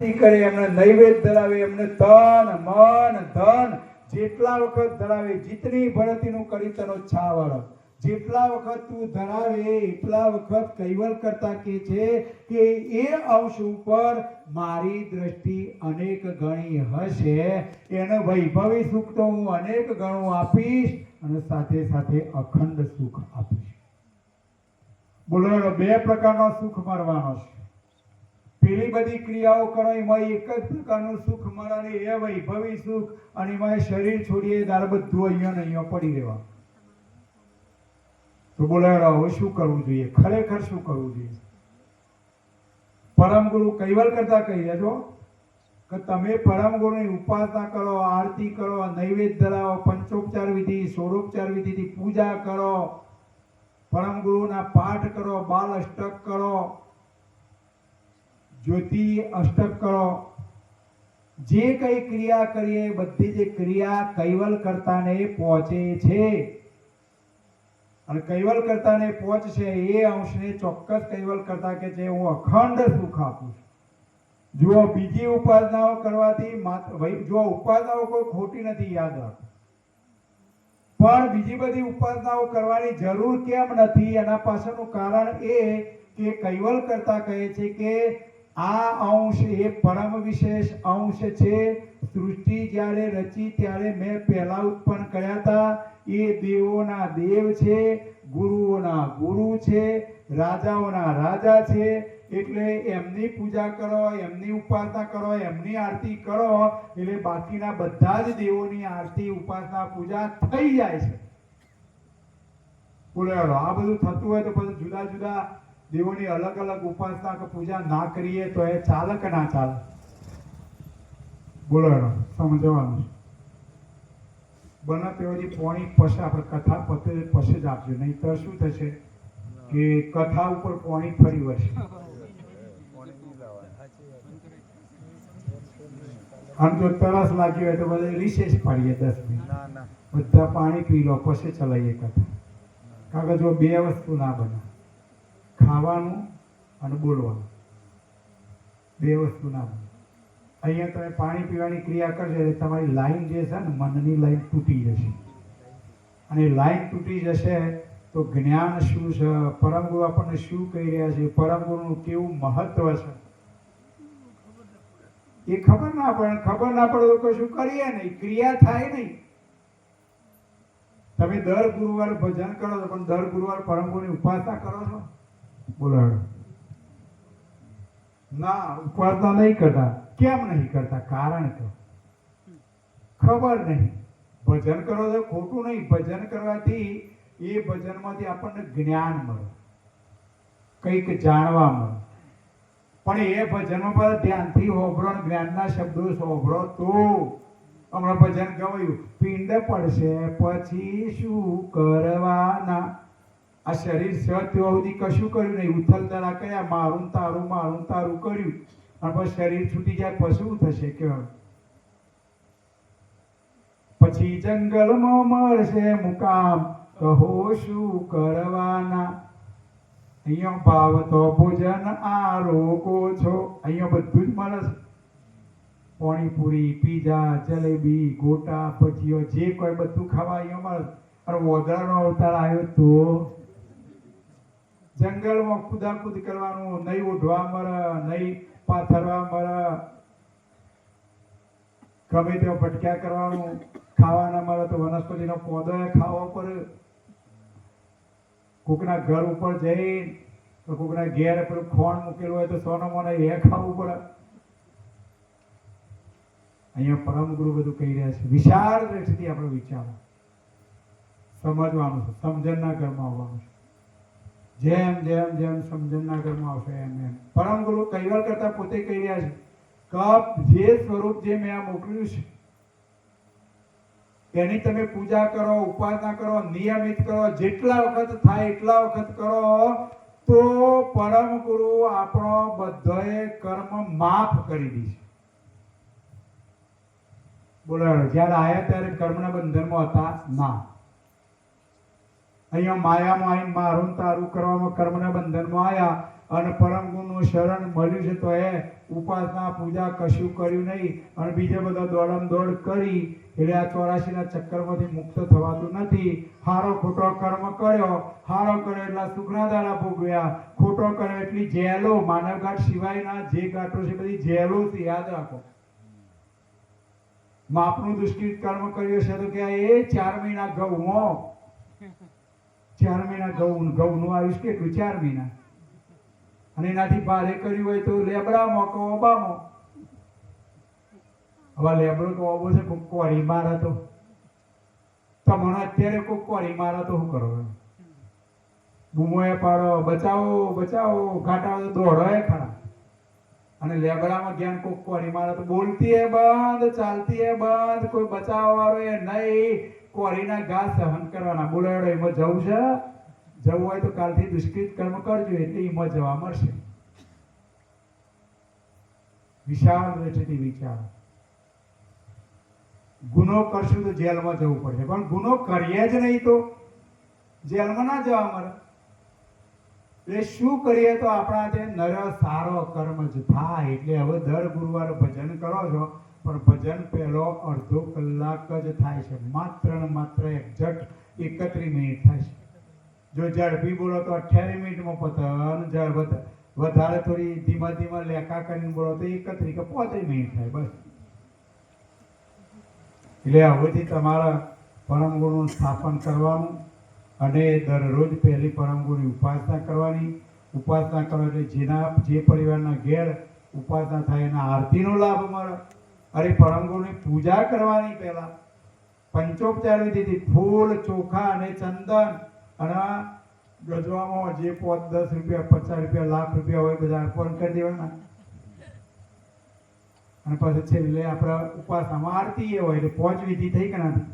કરે, એમને નૈવેદ્ય ધરાવે, એમને તન મન ધન જેટલા વખત ધરાવે, જીતની ભરતીનું કરી તનો છાવર, જેટલા વખત તું ધરાવે એટલા વખત કૈવલ કરતા કે છે કે એ અંશ ઉપર મારી દ્રષ્ટિ અનેક ગણી હશે, એને વૈભવી સુખ તો હું અનેક ગણું આપીશ અને સાથે સાથે અખંડ સુખ આપીશ. બોલો, બે પ્રકારનો સુખ મળવાનો છે. પેલી બધી ક્રિયાઓ કરો એમાં એક જ પ્રકારનું સુખ મળે, એ વૈભવી સુખ, અને એમાં શરીર છોડીએ ત્યારે બધું અહીંયા પડી રહેવા. તો બોલો હવે શું કરવું જોઈએ? ખરેખર શું કરવું જોઈએ? પરમ ગુરુ કૈવલ કરતા કહી દેજો કે તમે પરમ ગુરુની ઉપાસના કરો, આરતી કરો, નૈવેદ્ય ધરાવો, પંચોપચાર વિધિ, ષોડોપચાર વિધિથી પૂજા કરો, પરમ ગુરુના પાઠ કરો, બાલ અષ્ટક કરો, જ્યોતિ અષ્ટક કરો, જે કઈ ક્રિયા કરીએ બધી જ ક્રિયા કૈવલ કરતાને પહોંચે છે. અને કૈવલ કરતાને પહોંચશે એ અંશને ચોક્કસ કૈવલ કરતા કે છે હું અખંડ સુખ આપું છું. જો બીજી ઉપાસનાઓ કરવાથી જો ઉપાસનાઓ કોઈ ખોટી નથી, યાદ રાખો, પણ બીજી બધી ઉપાસનાઓ કરવાની જરૂર કેમ નથી? એના પાછળનું કારણ એ કે કૈવલ કરતા કહે છે કે આ અંશ એ પરમ વિશેષ અંશ છે. સૃષ્ટિ જ્યારે રચી ત્યારે મેં પહેલા ઉત્પન્ન કર્યા હતા. એ દેવોના દેવ છે, ગુરુઓના ગુરુ છે, રાજાઓના રાજા છે. એટલે એમની પૂજા કરો, એમની ઉપાસના કરો, એમની આરતી કરો એટલે બાકીના બધા જ દેવોની આરતી, ઉપાસના, પૂજા થઈ જાય છે. બોલો, આ બધું થતું હોય તો પછી જુદા જુદા દેવોની અલગ અલગ ઉપાસના કે પૂજા ના કરીએ તો એ ચાલે કે ના ચાલે? બોલો, સમજવાનું બને તેઓથી પોણી પછી આપણે કથા પતે પછી જ આપજો, નહીં તો શું થશે કે કથા ઉપર પોણી ફરી વળશે. આમ જો તરસ લાગી હોય તો બધા રિસેસ પાડીએ 10 મિનિટ, બધા પાણી પી લો પછી ચલાવીએ કથા. કારણ કે જો બે વસ્તુ ના બને, ખાવાનું અને બોલવાનું, બે વસ્તુ ના બને. અહીંયા તમે પાણી પીવાની ક્રિયા કરશો એટલે તમારી લાઈન જે છે ને મનની લાઈન તૂટી જશે, અને લાઈન તૂટી જશે તો જ્ઞાન શું છે, પરમ ગુરુ આપણને શું કહી રહ્યા છે, પરમ ગુરુનું કેવું મહત્વ છે એ ખબર ના પડે. ખબર ના પડે તો કશું કરીએ નહીં, ક્રિયા થાય નહીં. તમે દર ગુરુવારે ભજન કરો છો પણ દર ગુરુવારે પરમ ગુરુની ઉપાસના કરો છો? બોલો ના, ઉપાસના નહીં કરતા. કેમ નહીં કરતા? કારણ કે ખબર નહીં. ભજન કરો તો ખોટું નહીં, ભજન કરવાથી એ ભજનમાંથી આપણને જ્ઞાન મળે, કંઈક જાણવા મળે. પણ એ ભજનમાં બધા ધ્યાનથી હોભળો, જ્ઞાનના શબ્દો હોભળો તો. હમણાં ભજન ગવાયું, પિંડ પડશે પછી શું કરવાના. આ શરીર છે ત્યાં સુધી કશું કર્યું નહીં, ઉથલ તરા કર્યા, મારું તારું કર્યું, અને પછી શરીર છૂટી જાય પછી શું થશે કહેવાય? પછી જંગલમાં મળશે મુકામ, કહો શું કરવાના. અહીંયા ભાવ તો ભોજન આ રોકો છો, અહીંયા બધું જ મળે છે. પાણીપુરી, પીઝા, જલેબી, ગોટા, ભજીયો, જે કોઈ બધું ખાવા અહીંયા મળે. અને વોદરાનો અવતાર આવ્યો તો જંગલમાં કુદાકુદ કરવાનું, નહીં ઓઢવા મળે, નહીં પાથરવા મળે, ગમે તેવા ભટક્યા કરવાનું, ખાવા ના મળે તો વનસ્પતિનો પોદો ખાવો પડે. કોકના ઘર ઉપર જઈ તો કોકના ઘેર પેલું ખોણ મૂકેલું હોય તો સોનો મોને એ ખાવું પડે. અહીંયા પરમ ગુરુ બધું કહી રહ્યા છે. વિશાળ દ્રષ્ટિથી આપણે વિચારો, સમજવાનું છે, સમજણના ઘરમાં આવવાનું છે. જેમ જેમ જેમ સમજણના ઘરમાં આવશે એમ એમ પરમ ગુરુ કૈવલ કરતા પોતે કહી રહ્યા છે કે જે સ્વરૂપ જે મેં આ મોકલ્યું છે એની તમે પૂજા કરો, ઉપાસના કરો, નિયમિત કરો, જેટલા વખત થાય એટલા વખત કરો તો પરમ ગુરુ આપણો બધાએ કર્મ માફ કરી દેશે. બોલો, જ્યારે આયા ત્યારે કર્મના બંધનમાં હતા ના. અહીંયા માયામાં આવીને મારું તારું કરવામાં કર્મના બંધનમાં આવ્યા અને પરમ ગુરુનું શરણ મળ્યું છે તો એ ઉપાસના પૂજા કશું કર્યું નહીં અને બીજે બધા દોડમ દોડ કરી એટલે આ 84ના ચક્કરમાંથી મુક્ત થવાતું નથી. હારો ખોટો કર્મ કર્યો, હારો કર્યો એટલા સુખના દાડા ભોગવ્યા, ખોટો કર્યો એટલી જેલો, માનવ ઘાટ સિવાયના જે ઘાટો છે બધી જેલો છે, યાદ રાખો. માપનું દુષ્કૃત કર્મ કર્યું છે તો કે એ 4 મહિના ઘઉંમાં 4 મહિના ઘઉંનું આયુષ કેટલું? 4 મહિના. અને એનાથી ભારે કર્યું હોય તો લેબડામાં કે ઓબામાં. હવે લેબડો તો ઓબો છે, કોક કોરી મારે તો તમને અત્યારે કોક કોરી મારે તો શું કરો? બૂમોએ પાડો, બચાવો બચાવો, ઘાટા દોડો એ ખરા. અને લેબડામાં જ્ઞાન કોક કોરી મારે તો બોલતી એ બંધ, ચાલતી એ બંધ, કોઈ બચાવવા વાળો એ નહીં. કોરીના ઘા સહન કરવાના. બોલાડો એમાં જવું છે, જવું હોય તો કાલથી દુષ્કૃત કર્મ કરજો એટલે એમાં જવા મળશે. વિશાળ દ્રષ્ટિથી વિચારો. ગુનો કરશું તો જેલમાં જવું પડશે, પણ ગુનો કરીએ જ નહીં તો જેલમાં ના જવા મળે. એટલે શું કરીએ તો આપણા જે નર સારો કર્મ જ થાય. એટલે હવે દર ગુરુવારે ભજન કરો છો, પણ ભજન પહેલો અડધો કલાક જ થાય છે, માત્ર ને માત્ર એક્ઝેક્ટ 31 મિનિટ થાય છે. જો ઝડપી બોલો તો 28 મિનિટમાં પતે, વધારે થોડી ધીમા ધીમા લેખા કરીને બોલો તો 31 કે 35 મિનિટ થાય બસ. એટલે હવેથી તમારા પરમ ગુરુનું સ્થાપન કરવાનું અને દરરોજ પહેલી પરમ ગુરુની ઉપાસના કરવાની. ઉપાસના કરો એટલે જે પરિવારના ઘેર ઉપાસના થાય એના આરતીનો લાભ મળે. અરે પરમ ગુરુની પૂજા કરવાની. પહેલા પંચોપચાર વિધિથી ફૂલ, ચોખા અને ચંદન અને ગજવામાં જે 5, 10 રૂપિયા, 50 રૂપિયા, લાખ રૂપિયા હોય બધા અર્પણ કરી દેવાના. અને પછી છેલ્લે આપણે ઉપાસનામાં આરતી એ હોય એટલે 5 વિધિ થઈ કે નથી.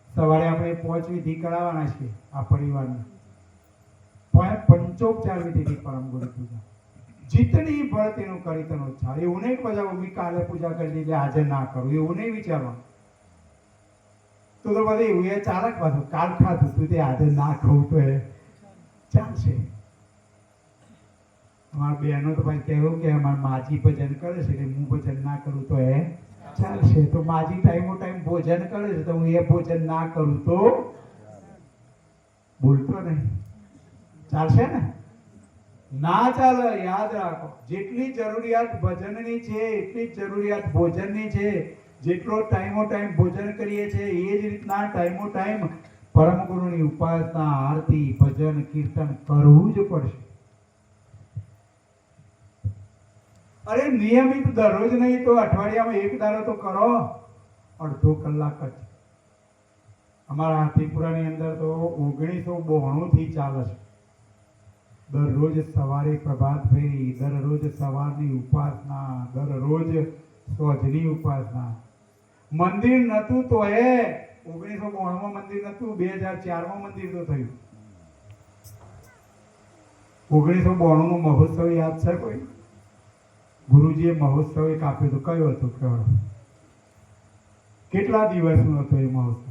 સવારે આપણે 5 વિધિ કરાવવાના છીએ આ પરિવારને. પંચોપચાર વિધિથી પરમ ગુરુ પૂજા જીતની ફળ તેનું કરી તેનો ચાલ. એવું નહીં પછી મેં કાલે પૂજા કરી દીધી આજે ના કરું, એવું નહીં વિચારવાનું. તો બધું એવું એ ચાલક પાછું કાલ ખાધું તું તે આજે ના ખાવું તો એ ચાલશે. અમારા બહેનો તો પછી કહેવું કે અમારા માજી ભજન કરે છે એટલે હું ભજન ના કરું તો એ ચાલશે. તો માજી ટાઈમો ટાઈમ ભોજન કરે છે તો હું એ ભોજન ના કરું તો બોલતો નહીં, ચાલશે ને? ના ચાલે. યાદ રાખો, જેટલી જરૂરિયાત ભજનની છે એટલી જ જરૂરિયાત ભોજનની છે. જેટલો ટાઈમો ટાઈમ ભોજન કરીએ છીએ એ જ રીતના ટાઈમો ટાઈમ પરમ ગુરુની ઉપાસના, આરતી, ભજન, કીર્તન કરવું જ પડશે. અરે નિયમિત દરરોજ નહીં તો અઠવાડિયામાં એક દાડો તો કરો, અડધો કલાક જ. અમારા હાથીપુરાની અંદર તો 1992 થી ચાલે છે. દરરોજ સવારે પ્રભાત ફેરી, દરરોજ સવારની ઉપાસના, દરરોજ સોજની ઉપાસના. મંદિર નતું તો એ 1992 મંદિર નતું, 2004 મંદિર તો થયું. 1992 નો મહોત્સવ યાદ છે કોઈ? ગુરુજીએ મહોત્સવ એક આપ્યો તો કયો હતો? કયો? કેટલા દિવસનો હતો એ મહોત્સવ?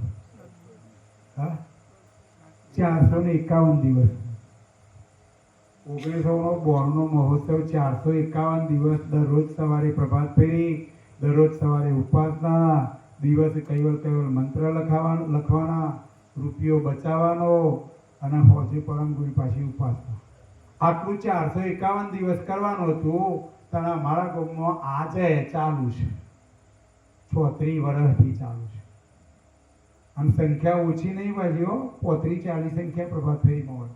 451 દિવસ. 1992 નો મહોત્સવ 451 દિવસ. દરરોજ સવારે પ્રભાત ફેરી, દરરોજ સવારે ઉપાસના, દિવસે કૈવલ મંત્ર લખવાના, રૂપિયો બચાવવાનો અને હોજે પરમ ગુરુ પાછી ઉપાસના. આટલું 451 દિવસ કરવાનું હતું. તને મારા ગામમાં આજે ચાલુ છે, 36 વર્ષથી ચાલુ છે. આમ સંખ્યા ઓછી નહીં બાજુ, 35-40 સંખ્યા પ્રભાત ફેરીમાં હોય.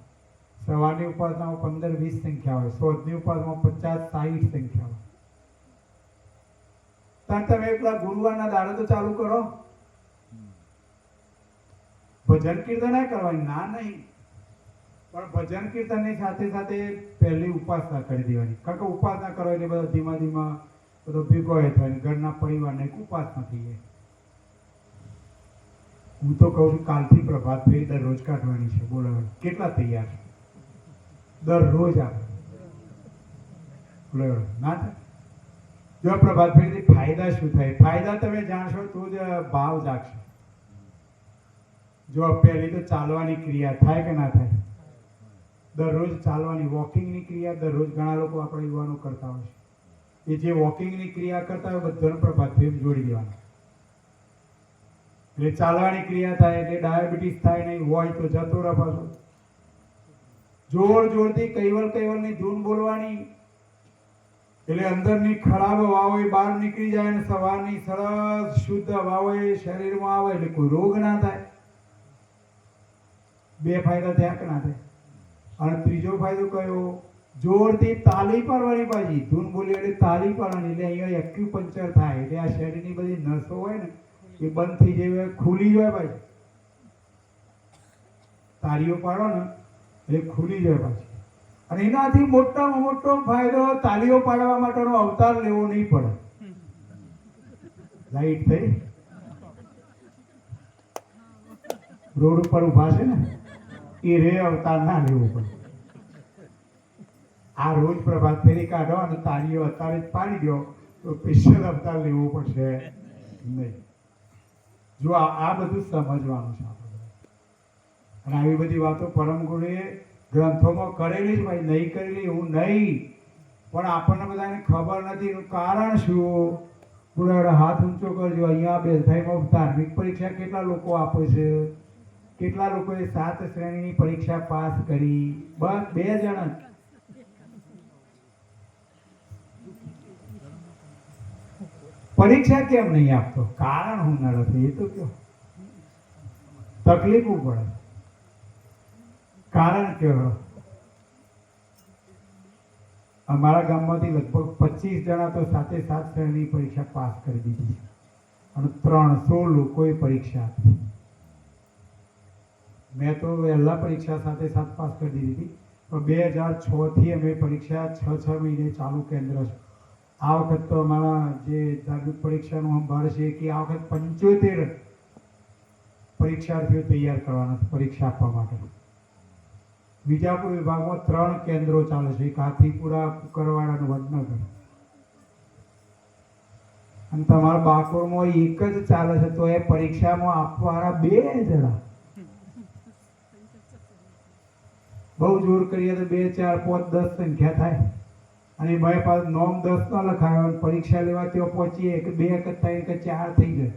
સવારની ઉપાસનામાં 15-20 સંખ્યા હોય, સોજની ઉપાસનામાં 50-60 સંખ્યા હોય. ત્યાં તમે એકલા ગુરુવારના દાડે તો ચાલુ કરો. ભજન કીર્તન ના કરવાની ના નહીં, પણ ભજન કીર્તનની સાથે સાથે પહેલી ઉપાસના કરી દેવાની. કારણ કે ઉપાસના કરો એટલે બધા ધીમા ધીમા બધો ભેગો થાય, ઘરના પરિવારને એક ઉપાસના થઈ જાય. હું તો કહું છું કાલથી પ્રભાત ફેરી દરરોજ કાઢવાની છે. બોલો કેટલા તૈયાર? દરરોજ આપણે બોલો ના થાય. જો પ્રભાત ફેરીથી ફાયદા શું થાય? ફાયદા તમે જાણશો તો જ ભાવ જાગશે. જો પહેલી તો ચાલવાની ક્રિયા થાય કે ના થાય? દરરોજ ચાલવાની વોકિંગની ક્રિયા દરરોજ ઘણા લોકો આપણા યુવાનો કરતા હોય છે. એ જે વોકિંગની ક્રિયા કરતા હોય બધાને પ્રભાત ફેરી જોડી દેવાના. એટલે ચાલવાની ક્રિયા થાય એટલે ડાયાબિટીસ થાય નહીં, હોય તો જતો રહે પાછો. જોર જોરથી કૈવલની ધૂન બોલવાની એટલે અંદરની ખરાબ હવાઓ બહાર નીકળી જાય અને સવારની સરસ શુદ્ધ હવાઓ શરીરમાં આવે એટલે કોઈ રોગ ના થાય. બે ફાયદા થયા કે ના થાય. અને ત્રીજો ફાયદો કયો? જોરથી તાલી પાડવાની પાછી. ધૂન બોલી એટલે તાલી પાડવાની એટલે અહીંયા એક્યુપંક્ચર થાય એટલે આ શરીરની બધી નસો હોય ને એ બંધ થઈ જાય, ખુલી જાય પાછી. તાળીઓ પાડો ને એટલે ખુલી જાય પાછી. અને એનાથી મોટામાં મોટો ફાયદો તાળીઓ પાડવા માટેનો અવતાર લેવો નહીં પડે. લાઈટ થઈ રોડ ઉપર ઉભા છે ને એ રે અવતાર ના લેવો પડે. આ રોજ પ્રભાત ફેરી કાઢો અને તાળીઓ અત્યારે જ પાડી દો તો સ્પેશિયલ અવતાર લેવો પડશે નહીં. જો આ બધું સમજવાનું છે આપણે. અને આવી બધી વાતો પરમ ગુરુએ ગ્રંથોમાં કરેલી જ ભાઈ, નહીં કરેલી એવું નહીં. પણ આપણને બધાને ખબર નથી એનું કારણ શું. પૂરા હાથ ઊંચો કરજો. અહીંયા બેલથાઈમાં ધાર્મિક પરીક્ષા કેટલા લોકો આપે છે? કેટલા લોકોએ 7 શ્રેણીની પરીક્ષા પાસ કરી? બસ 2 જણા. પરીક્ષા કેમ નહીં આપતો? કારણ હું ન નથી એ તો કયો. તકલીફ પડે કારણ કયો? અમારા ગામમાંથી લગભગ 25 જણા તો 7 શ્રેણીની પરીક્ષા પાસ કરી દીધી અને 300 લોકોએ પરીક્ષા આપી. મેં તો વહેલા પરીક્ષા 7 પાસ કરી દીધી પણ 2006 થી અમે પરીક્ષા 6 મહિને ચાલુ કેન્દ્ર છે. આ વખત તો અમારા જે જાગૃત પરીક્ષાનું સંભાળ છે કે આ વખત 75 પરીક્ષાર્થીઓ તૈયાર કરવાના છે પરીક્ષા આપવા માટે. વિજાપુર વિભાગમાં 3 કેન્દ્રો ચાલે છે, એક હાથીપુરા, કુકરવાડા અને વડનગર. અને તમારા બાકોરમાં એક જ ચાલે છે તો એ પરીક્ષામાં આપવાના 2 જણા. બહુ જોર કરીએ તો 2, 4, 5, 10 સંખ્યા થાય. અને મારી પાસે નોમ 10 ના લખાયો અને પરીક્ષા લેવા ત્યાં પહોંચીએ કે 2 કે 3 કે 4 થઈ જાય.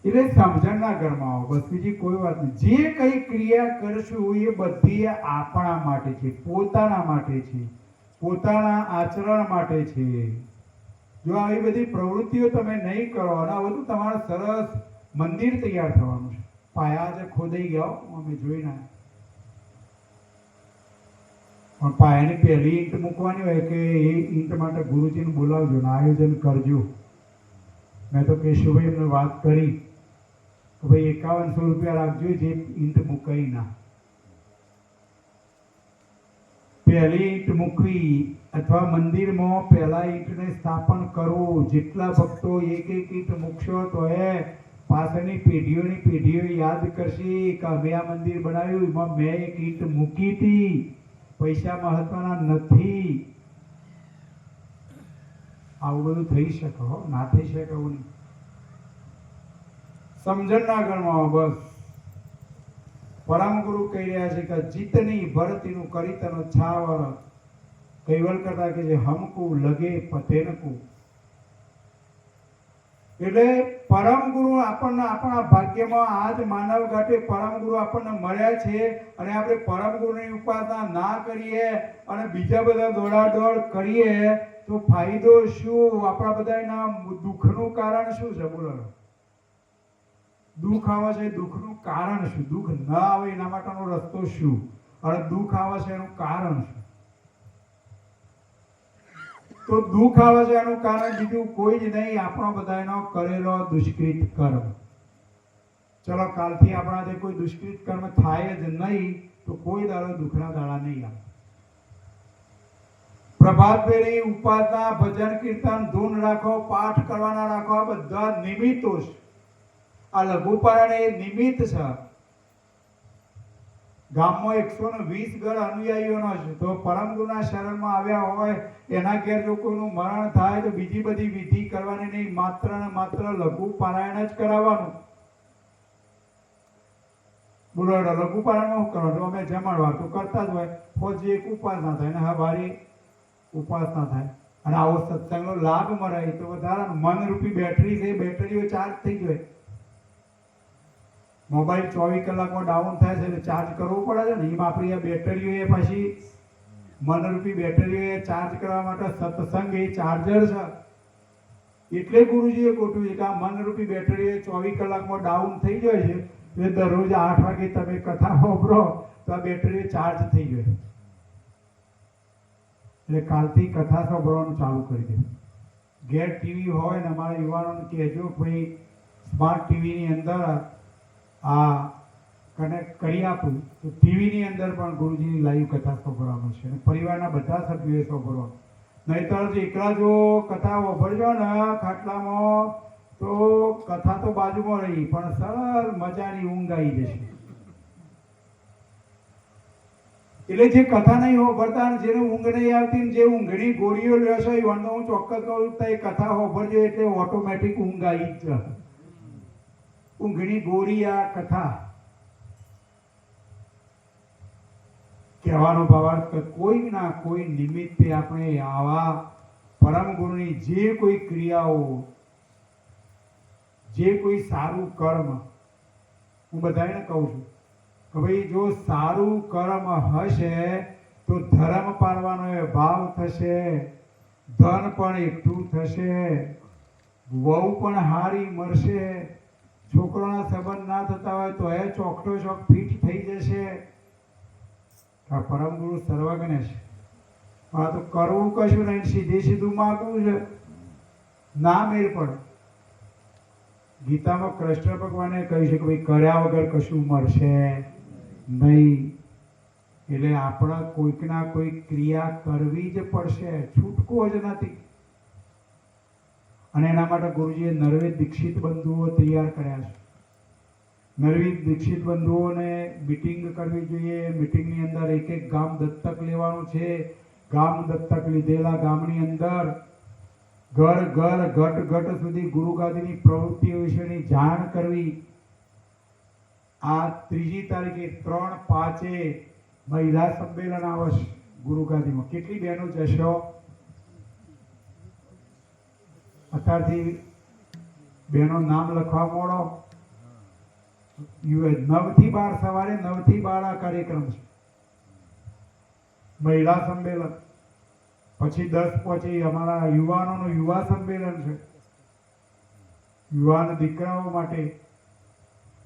એટલે સમજણના ઘરમાં આવો, બસ બીજી કોઈ વાત નહીં. જે કઈ ક્રિયા કરશું એ બધી આપણા માટે છે, પોતાના માટે છે, પોતાના આચરણ માટે છે. જો આવી બધી પ્રવૃત્તિઓ તમે નહીં કરો અને આ બધું તમારે સરસ મંદિર તૈયાર થવાનું છે. પાયા જે ખોદાઈ ગયા અમે જોઈને, પણ પાયાની પહેલી ઈંટ મૂકવાની હોય કે એ ઈંટ માટે ગુરુજીને બોલાવજો ને આયોજન કરજો. મેં તો કેશુભાઈ એમને વાત કરી કે ભાઈ 5100 રૂપિયા રાખજો જે ઈંટ મૂકાઈ ના. પહેલી ઈંટ મૂકવી અથવા મંદિરમાં પહેલા ઈંટને સ્થાપન કરવું. જેટલા ભક્તો એક ઈંટ મૂકશો તો એ પાછળની પેઢીઓ યાદ કરશે કે અમે આ મંદિર બનાવ્યું એમાં મેં એક ઈંટ મૂકી હતી. પૈસા મહત્વના નથી. આવું બધું થઈ શકે, ના થઈ શકે એવું નહીં. સમજણના ઘરમાં બસ પરમ ગુરુ કહી રહ્યા છે કે જીતની ભરતીનું કરીતનો છાવર. કૈવલ કરતા કે જે હમકુ લગે પતેનકુ. એટલે પરમ ગુરુ આપણને આપણા ભાગ્યમાં આજ માનવ ઘાટે પરમ ગુરુ આપણને મળ્યા છે. અને આપણે પરમ ગુરુની ઉપાસના ના કરીએ અને બીજા બધા દોડાદોડ કરીએ તો ફાયદો શું? આપણા બધાના દુઃખનું કારણ શું છે? બોલો. દુઃખ આવે છે, દુઃખનું કારણ શું? દુઃખ ન આવે એના માટેનો રસ્તો શું? અને દુઃખ આવે છે એનું કારણ શું? તો દુઃખ આવે છે એનું કારણ બીજું કોઈ જ નહીં, આપણો બધાનો કરેલો દુષ્કૃત કર્મ. ચલો કાલથી આપણાથી કોઈ દુષ્કૃત કર્મ થાય જ નહીં તો કોઈ દાડો દુઃખના દાડા નહીં આવે. પ્રભાત ફેરી, ઉપાસના, ભજન, કીર્તન, ધૂન રાખો, પાઠ કરવાના રાખો, આ બધા નિમિત્તો છે. આ લઘુપારાયણ એ નિમિત્ત છે. ગામમાં 120 ઘર અનુયાયીઓનો છે તો પરમ ગુરુના શરણમાં આવ્યા હોય એના ઘેર જો કોઈનું મરણ થાય તો બીજી બધી વિધિ કરવાની નહીં, માત્ર ને માત્ર લઘુ પારાયણ જ કરાવવાનું. બોલો લઘુ પારાયણમાં શું કરવાનું? અમે જમણવાર તો કરતા જ હોય, ફોજી એક ઉપાસના થાય ને હવારી ઉપાસના થાય. અને આવો સત્સંગનો લાભ મળે તો વધારાનું મનરૂપી બેટરી છે, બેટરીઓ ચાર્જ થઈ જાય. મોબાઈલ 24 કલાકમાં ડાઉન થાય છે એટલે ચાર્જ કરવો પડે છે ને. એમાં આપણી આ બેટરીઓ એ પછી મનરૂપી બેટરીઓ એ ચાર્જ કરવા માટે સત્સંગ એ ચાર્જર છે. એટલે ગુરુજીએ ગોઠવ્યું છે કે આ મનરૂપી બેટરીઓ 24 કલાકમાં ડાઉન થઈ જાય છે એટલે દરરોજ 8 વાગે તમે કથા સાંભળો તો આ બેટરીઓ ચાર્જ થઈ જાય. એટલે કાલથી કથા સાંભળવાનું ચાલુ કરી દે. ઘેર ટીવી હોય ને અમારા યુવાનોને કહેજો ભાઈ સ્માર્ટ ટીવીની અંદર આ કનેક્ટ કરી આપું તો ટીવીની અંદર પણ ગુરુજીની લાઈવ કથા સાંભળવાનું છે અને પરિવારના બધા સભ્યોએ સાંભળવાનું. નહીંતર એકલા જો કથા સાંભળજો ને ખાટલામાં તો કથા તો બાજુમાં રહી પણ સરળ મજાની ઊંઘ આવી જશે. એટલે જે કથા નહીં સાંભળતા ને જેને ઊંઘ નહીં આવતી જે ઊંઘની ગોળીઓ લેશો એ હું ચોક્કસ કહું તો એ કથા સાંભળજો એટલે ઓટોમેટિક ઊંઘ આવી જ જાય. ઊંઘની ગોળી આ કથા. કહેવાનો ભાવાર્થ કે કોઈ ના કોઈ નિમિત્તે આપણે આવા પરમ ગુરુની જે કોઈ ક્રિયાઓ, જે કોઈ સારું કર્મ, હું બધાને કહું છું કે ભાઈ જો સારું કર્મ હશે તો ધર્મ પાળવાનો એ ભાવ થશે, ધન પણ એકઠું થશે, વહુ પણ હારી મળશે, છોકરાના સંબંધ ના થતા હોય તો એ ચોકટો ચોક ફીટ થઈ જશે. આ પરમ ગુરુ સર્વજ્ઞ છે. આ તો કરવું કશું નહીં, સીધે સીધું માગવું છે, ના મેળ પડે. ગીતામાં કૃષ્ણ ભગવાને કહ્યું છે કે ભાઈ કર્યા વગર કશું મળશે નહીં. એટલે આપણે કોઈક ના કોઈક ક્રિયા કરવી જ પડશે, છૂટકો જ નથી. અને એના માટે ગુરુજીએ નરવેદ દીક્ષિત બંધુઓ તૈયાર કર્યા છે. નરવેદ દીક્ષિત બંધુઓને મિટિંગ કરવી જોઈએ. મિટિંગની અંદર એક એક ગામ દત્તક લેવાનું છે. ગામ દત્તક લીધેલા ગામની અંદર ઘર ઘર ઘટ ઘટ સુધી ગુરુગાદીની પ્રવૃત્તિઓ વિશેની જાણ કરવી. આ 3જી તારીખે 3-5 મહિલા સંમેલન આવશે ગુરુગાદીમાં. કેટલી બહેનો જશો? અત્યારથી બહેનો નામ લખવા મોડો. 9 થી 12 સવારે 9 થી 12 આ કાર્યક્રમ છે, મહિલા સંમેલન. પછી 10 પછી અમારા યુવાનોનું યુવા સંમેલન છે, યુવાન દીકરાઓ માટે.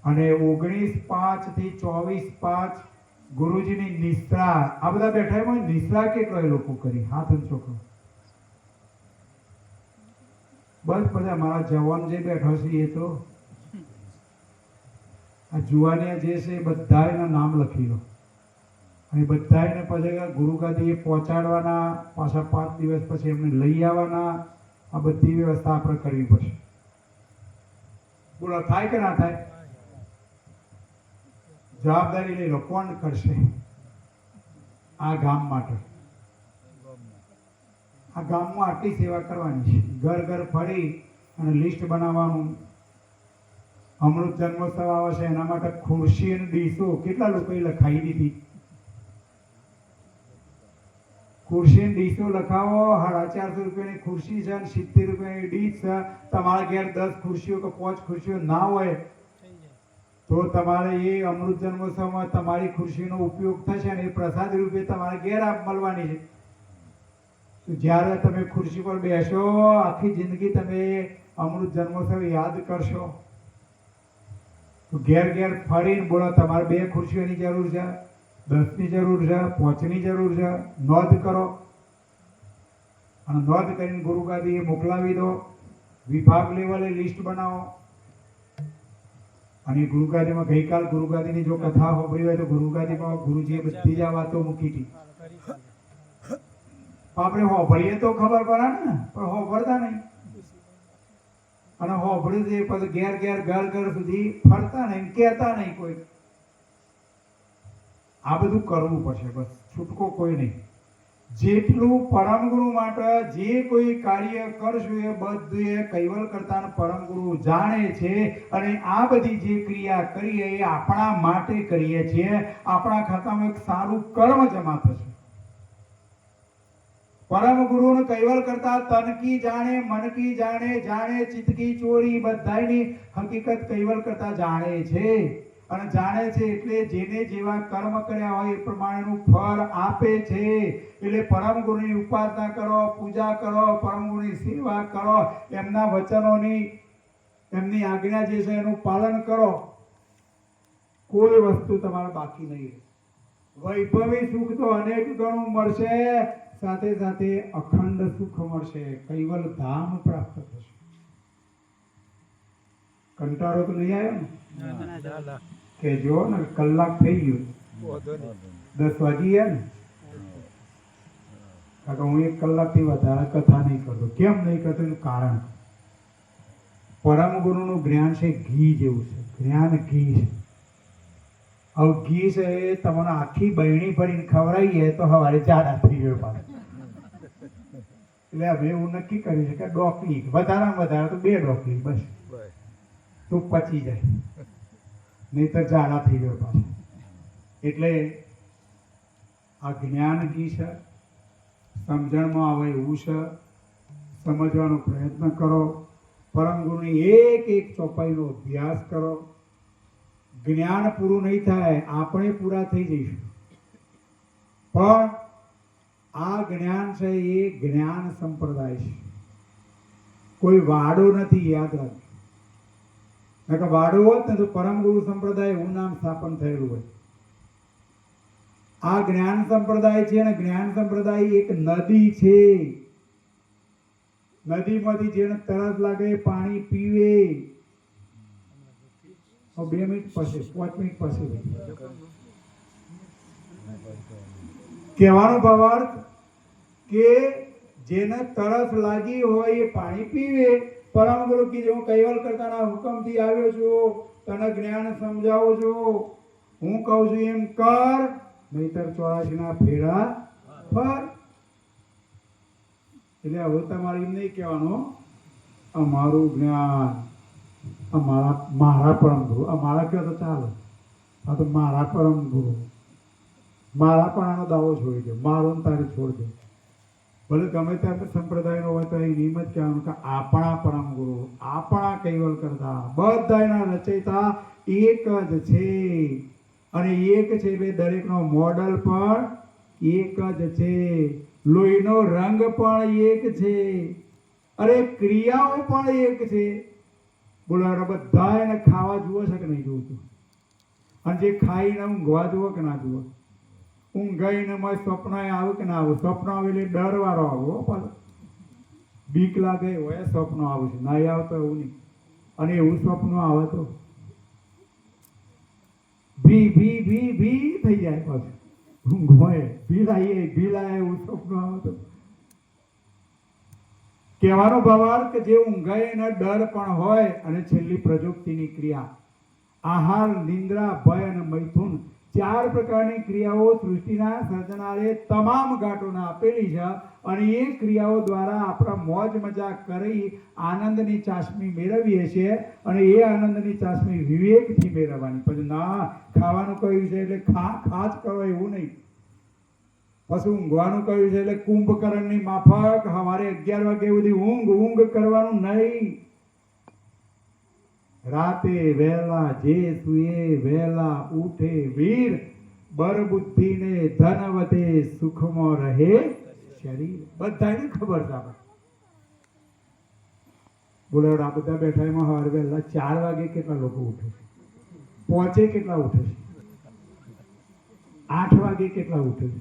અને 19-5 થી 24-5 ગુરુજીની નિશ્રા. આ બધા બેઠા હોય નિશ્રા કેટલો એ લોકો કરી? હાથ ઊંચો કરો. બસ બધા મારા જવાન જે બેઠો છે એ તો આ જુવાનિયા જે છે એ બધાના નામ લખી લો. અને બધાને પછી ગુરુગાદીએ પહોંચાડવાના, પાછા 5 દિવસ પછી એમને લઈ આવવાના. આ બધી વ્યવસ્થા આપણે કરવી પડશે. બોલો થાય કે ના થાય? જવાબદારી લઈ લો. કોણ કરશે આ ગામ માટે? આ ગામમાં આટલી સેવા કરવાની છે. ઘર ઘર ફરી અને લિસ્ટ બનાવવાનું. અમૃત જન્મોત્સવ આવે છે એના માટે ખુરશી અને ડીશો કેટલા લોકોએ લખાઈ દીધી. ખુરશી અને ડીશો લખાવો. 450 રૂપિયાની ખુરશી છે અને 70 રૂપિયાની ડીશ છે. તમારા ઘેર 10 ખુરશીઓ કે 5 ખુરશીઓ ના હોય તો તમારે એ અમૃત જન્મોત્સવમાં તમારી ખુરશીનો ઉપયોગ થશે અને એ પ્રસાદ રૂપે તમારે ઘેર મળવાની છે. તો જ્યારે તમે ખુરશી પર બેસો આખી જિંદગી તમે અમૃત જન્મોત્સવ યાદ કરશો. તો ઘેર ઘેર ફરીને બોલો તમારે 2 ખુરશીઓની જરૂર છે, 10ની જરૂર છે, 5ની જરૂર છે. નોંધ કરો અને નોંધ કરીને ગુરુગાદીએ મોકલાવી દો. વિભાગ લેવલે લિસ્ટ બનાવો. અને ગુરુગાદીમાં ગઈકાલ ગુરુગાદીની જો કથા સાંભળી હોય તો ગુરુગાદીમાં ગુરુજીએ બધી જ આ વાતો મૂકી હતી. આપણે સાંભળીએ તો ખબર પડે ને, પણ સાંભળતા નહીં. અને સાંભળ્યું છે પછી ઘેર ઘેર ઘર ઘર સુધી ફરતા નહીં, કહેતા નહીં કોઈ. આ બધું કરવું પડશે, બસ છૂટકો કોઈ નહીં. જેટલું પરમ ગુરુ માટે જે કોઈ કાર્ય કરશું એ બધું એ કૈવલ કરતા પરમ ગુરુ જાણે છે. અને આ બધી જે ક્રિયા કરીએ એ આપણા માટે કરીએ છીએ. આપણા ખાતામાં એક સારું કર્મ જમા થશે. પરમ ગુરુને કૈવલ કરતા તન કી જાણે, મન કી જાણે, જાણે ચિત્ત કી ચોરી, બધાની હકીકત કૈવલ કરતા જાણે છે. અને જાણે છે એટલે જેને જેવા કર્મ કર્યા હોય એ પ્રમાણેનું ફળ આપે છે. એટલે પરમ ગુરુની ઉપાસના કરો, પૂજા કરો, પરમ ગુરુની સેવા કરો, એમના વચનોની, એમની આજ્ઞા જે છે એનું પાલન કરો. કોઈ વસ્તુ તમારે બાકી નહીં. વૈભવી સુખ તો અનેક ગણું મળશે, સાથે સાથે અખંડ સુખ મળશે, કૈવલ ધામ પ્રાપ્ત થશે. કંટાળો તો નહીં આવ્યો ને? કે જો ને કલાક થઈ ગયું, 10 વાગી ગયા ને. કારણ હું 1 કલાકથી વધારે કથા નહીં કરતો. કેમ નહીં કરતો એનું કારણ, પરમ ગુરુનું જ્ઞાન છે ઘી જેવું છે. જ્ઞાન ઘી છે. હવે ઘી છે એ તમને આખી બહેણી ભરીને ખવડાવીએ તો સવારે જાડા થઈ ગયો પાછો. એટલે હવે એવું નક્કી કર્યું છે કે ડોકલી, વધારેમાં વધારે તો 2 ડોકલી બસ, તો પચી જાય, નહીતર જાડા થઈ ગયો પાછો. એટલે આ જ્ઞાન ઘી છે, સમજણમાં આવે એવું છે. સમજવાનો પ્રયત્ન કરો. પરમ ગુરુની એક ચોપાઈનો અભ્યાસ કરો. જ્ઞાન પૂરું નહીં થાય, આપણે પૂરા થઈ જઈશું. પણ આ જ્ઞાન છે એ જ્ઞાન સંપ્રદાય છે, કોઈ વાડો નથી. યાદ રાખજો. વાડો હોત ને તો પરમ ગુરુ સંપ્રદાય એવું નામ સ્થાપન થયેલું હોય. આ જ્ઞાન સંપ્રદાય છે અને જ્ઞાન સંપ્રદાય એક નદી છે. નદીમાંથી જેને તરસ લાગે પાણી પીવે. 2 મિનિટ પછી, 5 મિનિટ પછી કહેવાનો ભાવાર્થ કે જેને તરસ લાગી હોય એ પાણી પીવે. પરમ ગુરુ કીધું હું કૈવલ કરતાના હુકમથી આવ્યો છું, તને જ્ઞાન સમજાવું છું, હું કહું છું એમ કર, નહીતર 84 ના ફેરા ફર. એટલે હવે તમારે એમ નહીં કહેવાનું અમારું જ્ઞાન, મારા પરમ ગુરુ. મારા કહો તો ચાલે, આ તો મારા પરમ ગુરુ. મારા પણ આનો દાવો છોડી દો, મારો તારે છોડી દો. ભલે ગમે ત્યાં સંપ્રદાયનો હોય તો એ નિયમ જ કહેવાનું કે આપણા પરમ ગુરુ, આપણા કૈવલ કરતા, બધાના રચયિતા એક જ છે. અને એક છે બે દરેકનો મોડલ પણ એક જ છે, લોહીનો રંગ પણ એક છે, અરે ક્રિયાઓ પણ એક છે. બોલો બધા એને ખાવા જુઓ છે કે નહીં જોતું? અને જે ખાઈને ઊંઘવા જુઓ કે ના જુઓ? ઊંઘાઈને સ્વપ્ન આવે કે ના આવે? સ્વપ્ન આવે એટલે ડર વાળો આવો, પાછો બીક લાગે હોય સ્વપ્ન આવે છે, ના આવતો એવું નહીં. અને એવું સ્વપ્ન આવે તો ભી ભી ભી ભી થઈ જાય, પાછું ઊંઘવાય ભીલાય એવું સ્વપ્ન આવે તો. કહેવાનો ભાવાર્થ કે જે ઊંઘાય એના ડર પણ હોય. અને છેલ્લી પ્રજોક્તિની ક્રિયા, આહાર, નિંદ્રા, ભય અને મૈથુન, 4 પ્રકારની ક્રિયાઓ સૃષ્ટિના સર્જનારે તમામ ગાંઠોને આપેલી છે. અને એ ક્રિયાઓ દ્વારા આપણા મોજ મજા કરી આનંદની ચાસણી મેળવીએ છીએ. અને એ આનંદની ચાસણી વિવેકથી મેળવવાની. પછી ના ખાવાનું કહ્યું છે એટલે ખાસ કરો એવું નહીં. પછી ઊંઘવાનું કહ્યું છે એટલે કુંભકર્ણની માફક સવારે 11 વાગે સુધી ઊંઘ કરવાનું નહીં. રાતે વહેલા જે સુએ વહેલા ઉઠે વીર, બર બુદ્ધિ ને ધન વધે સુખમાં રહે શરીર. બધાને ખબર છે આપણે. બોલો આ બધા બેઠા એમાં સવારે વહેલા 4 વાગે કેટલા લોકો ઉઠે છે? પહોંચે કેટલા ઉઠે છે? 8 વાગે કેટલા ઉઠે છે?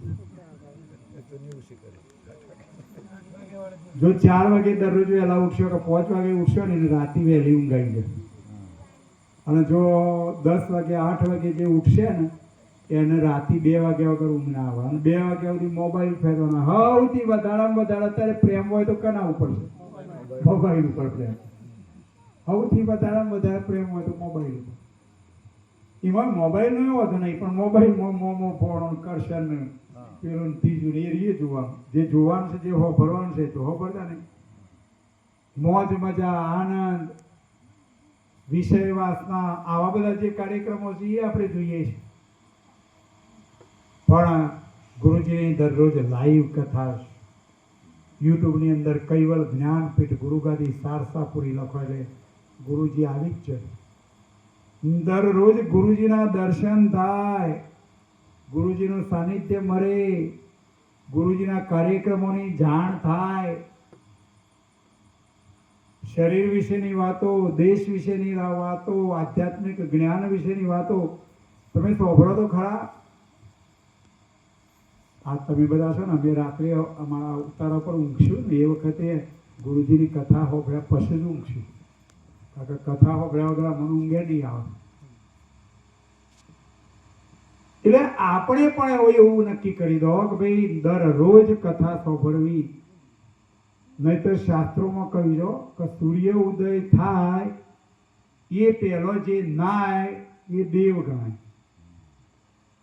જો 4 વાગે દરરોજ વહેલા ઉઠશો કે 5 વાગે ઉઠશો ને રાતે વહેલી ઊંઘાઈ જશે. અને જો 10 વાગે 8 વાગે જે ઉઠશે ને એને રાતે 2 વાગ્યા વગર ઊંઘ ના આવે. અને 2 વાગ્યા સુધી મોબાઈલ ફેરવાના. સૌથી વધારેમાં વધારે અત્યારે પ્રેમ હોય તો કના ઉપર છે? મોબાઈલ ઉપર પ્રેમ. સૌથી વધારેમાં વધારે પ્રેમ હોય તો મોબાઈલ ઉપર. એમાં મોબાઈલ નો એવો હતો નહીં, પણ મોબાઈલમાં મોમો ફોન કરશે ને પેલું ને ત્રીજું ને એ રીએ જોવાનું, જે જોવાનું છે, જે હોભરવાનું છે તો હોભરતા નહીં. મોજ મજા, આનંદ, વિષય વાસના, આવા બધા જે કાર્યક્રમો છે એ આપણે જોઈએ છીએ. પણ ગુરુજીની દરરોજ લાઈવ કથા યુટ્યુબની અંદર કૈવલ જ્ઞાનપીઠ ગુરુગાદી સારસાપુરી લખો છે. ગુરુજી આવી જ છે. દરરોજ ગુરુજીના દર્શન થાય, ગુરુજીનું સાનિધ્ય મળે, ગુરુજીના કાર્યક્રમોની જાણ થાય. શરીર વિશેની વાતો, દેશ વિશેની વાતો, આધ્યાત્મિક જ્ઞાન વિશેની વાતો તમે સાંભળો તો ખરા. આ તમે બધા છો ને, અમે રાત્રે અમારા ઉતારા પર ઊંઘશું ને એ વખતે ગુરુજીની કથા હોભળ્યા પછી જ ઊંઘશું. કારણ કે કથા હોભળ્યા વગર મને ઊંઘે નહીં આવે. એટલે આપણે પણ એવું નક્કી કરી દો કે ભાઈ દરરોજ કથા સાંભળવી. નહીં તો શાસ્ત્રોમાં કહ્યું છો કે સૂર્ય ઉદય થાય એ પહેલો જે નાય એ દેવ ગણાય,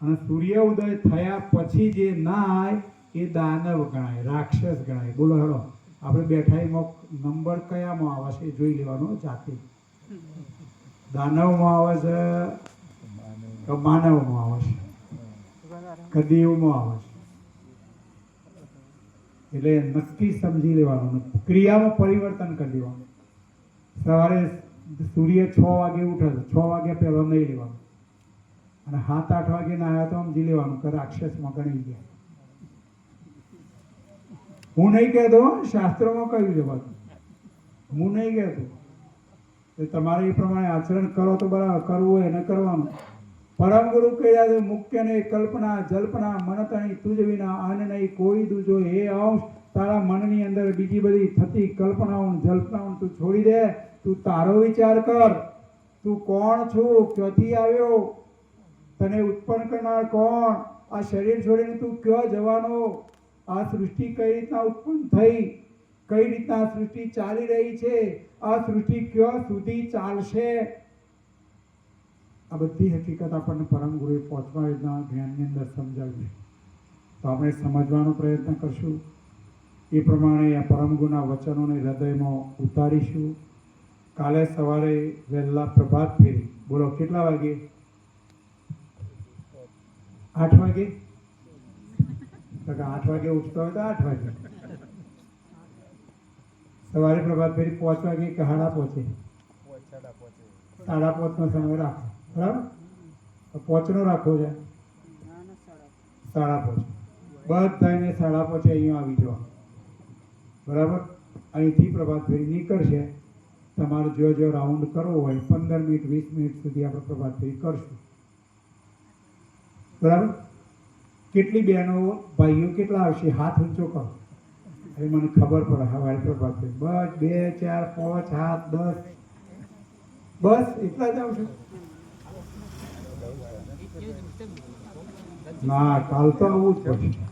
અને સૂર્ય ઉદય થયા પછી જે નાય એ દાનવ ગણાય, રાક્ષસ ગણાય. બોલો હેડો, આપણે બેઠા એમાં નંબર કયામાં આવે છે જોઈ લેવાનો જાતે. દાનવમાં આવે છે કે માનવમાં આવે છે કે દેવમાં આવે છે? એટલે નક્કી સમજી લેવાનું, ક્રિયામાં પરિવર્તન કરી દેવાનું. સવારે સૂર્ય 6 વાગે ઉઠે છે, 6 વાગ્યા પહેલા નહીં લેવાનું, અને 7-8 વાગે નાયા તો સમજી લેવાનું કે રાક્ષસમાં ગણી ગયા. હું નહીં કહેતો, શાસ્ત્રોમાં કહ્યું છે બધું, હું નહીં કહેતો. તમારે એ પ્રમાણે આચરણ કરો તો બરાબર, કરવું હોય એને કરવાનું. પરમ ગુરુ કહ્યા છે, મુખ્ય ને કલ્પના જલ્પના મનતણી તુજ વિના અન્ન નહીં કોઈ દૂજો. હે અંશ, તારા મનની અંદર બીજી બધી થતી કલ્પનાઓ જલ્પનાઓ તું છોડી દે. તું તારો વિચાર કર, તું કોણ છું, ક્યાંથી આવ્યો, તને ઉત્પન્ન કરનાર કોણ, આ શરીર છોડીને તું ક્યાં જવાનો, આ સૃષ્ટિ કઈ રીતના ઉત્પન્ન થઈ, કઈ રીતના આ સૃષ્ટિ ચાલી રહી છે, આ સૃષ્ટિ ક્યાં સુધી ચાલશે. આ બધી હકીકત આપણને પરમ ગુરુએ પહોંચવાના જ્ઞાનની અંદર સમજાવી. તો આપણે સમજવાનો પ્રયત્ન કરશું. એ પ્રમાણે આ પરમ ગુરુના વચનોને હૃદયમાં ઉતારીશું. કાલે સવારે વહેલા પ્રભાત ફેરી. બોલો કેટલા વાગે? 8 વાગે? 8 વાગે ઉઠતો હોય તો 8 વાગે. સવારે પ્રભાત ફેરી 5 વાગે કે 5:30? 5:30 સમય રાખો. બરાબર? 5 રાખવો છે? 5:30. બધાને 5:30 અહીંયા આવી જવા. બરાબર? અહીંથી પ્રભાત ફેરી નીકળશે. તમારે જો રાઉન્ડ કરવો હોય 15 મિનિટ 20 મિનિટ સુધી આપણે પ્રભાત ફેરી કરશું. બરાબર? કેટલી બહેનો ભાઈઓ કેટલા આવશે? હાથ ઊંચો કરો, એ મને ખબર પડે. હવારે પ્રભાત ફેરી બસ 2 4 5 7 10 બસ એટલા જ આવશે. ના, કાલ તો આવું જ પડશે.